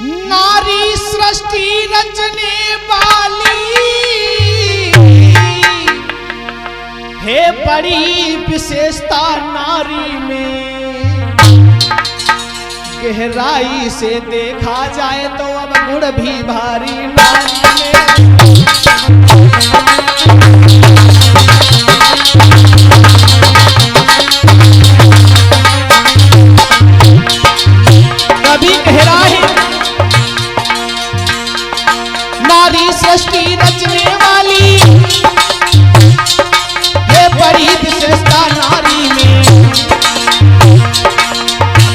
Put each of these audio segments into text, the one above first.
नारी सृष्टि रचने वाली है बड़ी विशेषता नारी में। गहराई से देखा जाए तो अब गुण भी भारी नारी में। कभी गहरा है नारी सृष्टि रचने वाली ये बड़ी विशेषता नारी में।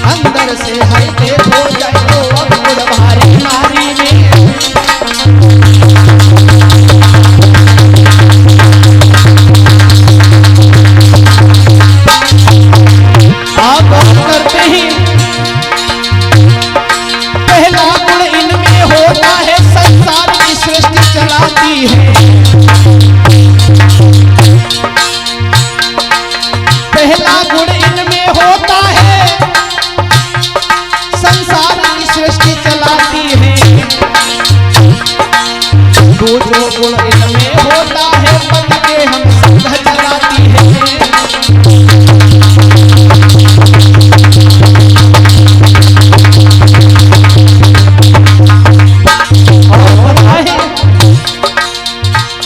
अंदर से हटे हो जाए तो अब गुण भारी नारी में। आप करते ही पहला गुण इनमें होता है संसार की सृष्टि चलाती है। पहला गुण इनमें होता है संसार की सृष्टि चलाती है। दूसरा गुण इनमें होता है पति के हम संग चलाती है।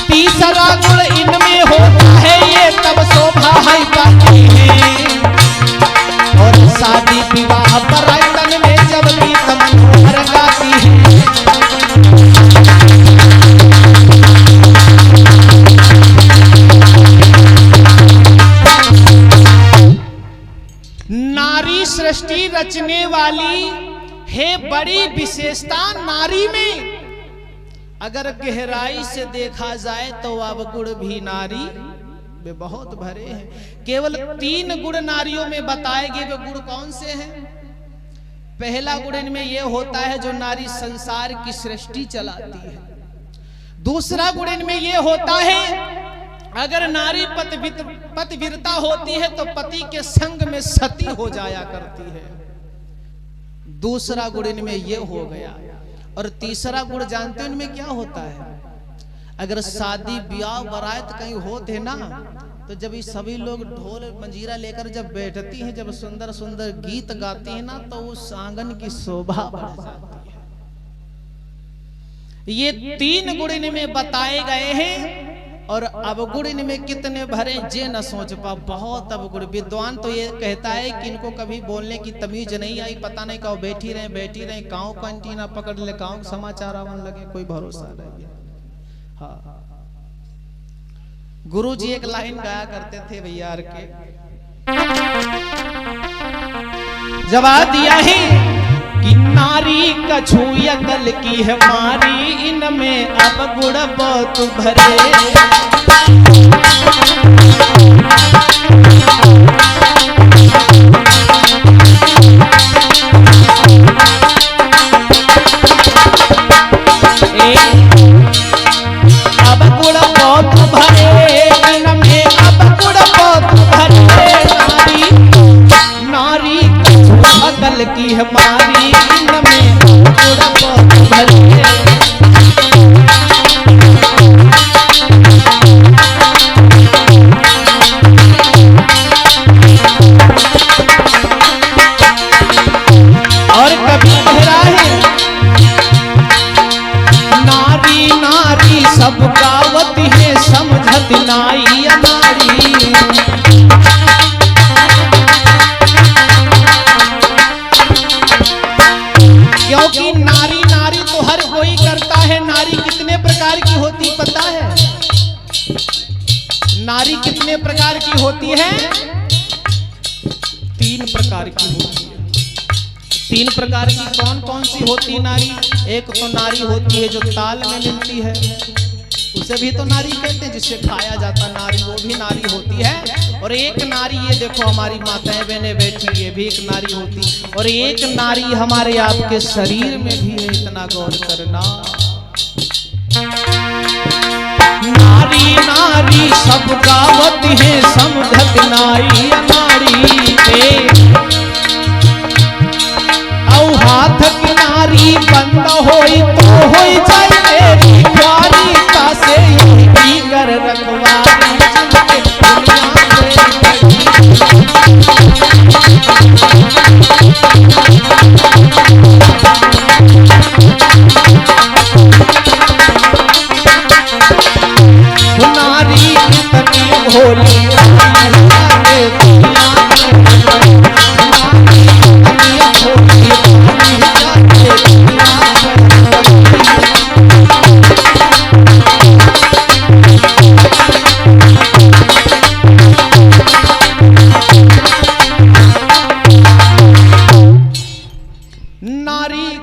तीसरा गुण इनमें होता है ये तब शोभा है पाती है। और शादी विवाह पर तन में जब भी तमन्ना गाती है। नारी सृष्टि रचने वाली है बड़ी विशेषता नारी में। अगर गहराई से देखा जाए तो अवगुण भी नारी में बहुत भरे हैं। केवल 3 गुण नारियों में बताए गए वे गुण कौन से हैं? पहला गुण इनमें यह होता है जो नारी संसार की सृष्टि चलाती है। दूसरा गुण इनमें यह होता है अगर नारी पतिव्रता होती है तो पति के संग में सती हो जाया करती है। दूसरा गुण इनमें यह हो गया। और तीसरा गुण जानते हैं इनमें क्या होता है? अगर शादी ब्याह बारात कहीं होते ना तो जब ये सभी लोग ढोल मंजीरा लेकर जब बैठती हैं, जब सुंदर सुंदर गीत गाती हैं ना तो उस आंगन की शोभा बढ़ जाती है। ये 3 गुण इनमें बताए गए हैं। और अवगुण इनमें कितने भरे जे न सोच पा। बहुत अवगुण। विद्वान तो ये कहता है कि इनको कभी बोलने की तमीज नहीं आई। पता नहीं कहो बैठी रहे गाँव का एंटीना पकड़ ले, गाँव समाचार आवन लगे, कोई भरोसा नहीं है। हाँ, गुरु जी एक लाइन गाया करते थे भैया के, जवाब दिया है कि नारी कछु यकल की है मारी, इनमें अब गुण बहुत भरे। अब गुण बहुत भरे, इनमें अब गुण बहुत भरे। नारी कछु यकल की है मारी, इनमें गुण बहुत भरे। और कभी कह है नारी नारी सब गावत है समझत नाई अनारी। क्योंकि नारी नारी तो हर कोई करता है। नारी कितने प्रकार की होती पता है? नारी कितने प्रकार की होती है? 3 प्रकार की होती है। 3 प्रकार की कौन कौन सी होती है नारी? एक तो नारी होती है जो ताल में मिलती है, उसे भी तो नारी कहते हैं, जिससे खाया जाता नारी, वो भी नारी होती है। और एक नारी ये देखो हमारी माताएं बहनें बैठी, ये भी एक नारी होती। और एक नारी हमारे आपके शरीर में भी है, इतना गौर करना। नारी नारी सब गावत है समझत नाई अनारी पे। औ हाथ की नारी बंद होई जाए तेरी प्यारी तासे यही कर रखवारी जिनके दुनिया में नारी कितनी भोली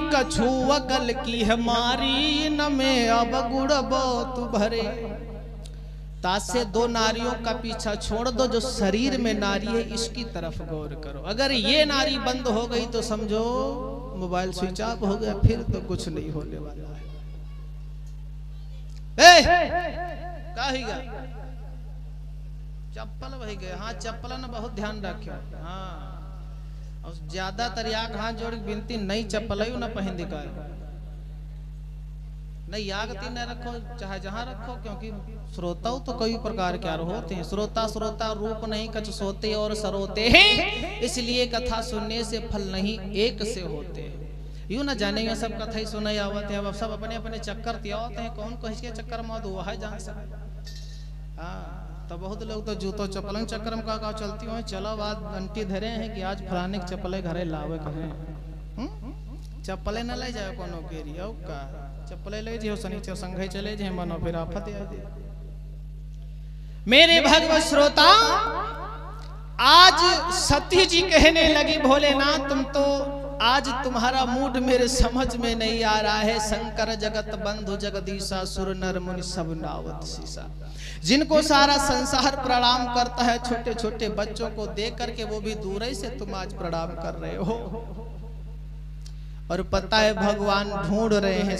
कछुअगल की हमारी न में अब गुड़ बहुत भरे। तासे दो नारियों का पीछा छोड़ दो, जो शरीर में नारी है इसकी तरफ गौर करो। अगर ये नारी बंद हो गई तो समझो मोबाइल स्विच ऑफ हो गया, फिर तो कुछ नहीं होने वाला है। कहिएगा चप्पल वही गए। हाँ चप्पल न बहुत ध्यान रखियो। हाँ ज्यादातर याग हाथ जोड़ बिनती नई चप्पल न पहन दिखाए, नहीं यागती न रखो चाहे जहां रखो, क्योंकि श्रोता तो कई प्रकार के होते हैं। श्रोता श्रोता रूप नहीं कछ सोते और सरोते हैं, इसलिए कथा सुनने से फल नहीं एक से होते हैं। यूं न जाने सब कथा ही सुनाई आवत है, अब सब अपने अपने चक्कर तियावते हैं। कौन को इसके चक्कर में दो है जान सके। हाँ तो बहुत लोग तो जूतो चप्पल चक्कर में का चलती हो। चलो आज घंटी धरे हैं कि आज फलाने के चप्पले घरे लावे कहे, चप्पले न ले जाए कोनो केरी का चप्पले ले जियो शनिचर संघे चले जे मनो फिर आफत आ जाए। मेरे भगवत श्रोता, आज सती जी कहने लगी भोलेनाथ तुम तो आज तुम्हारा मूड मेरे समझ में नहीं आ रहा है। शंकर जगत बंधु जगदीशा सुर नर मुनि सब नावत शीशा, जिनको सारा संसार प्रणाम करता है, छोटे छोटे बच्चों को देख करके वो भी दूर ही से तुम आज प्रणाम कर रहे हो। और पता है भगवान ढूंढ रहे हैं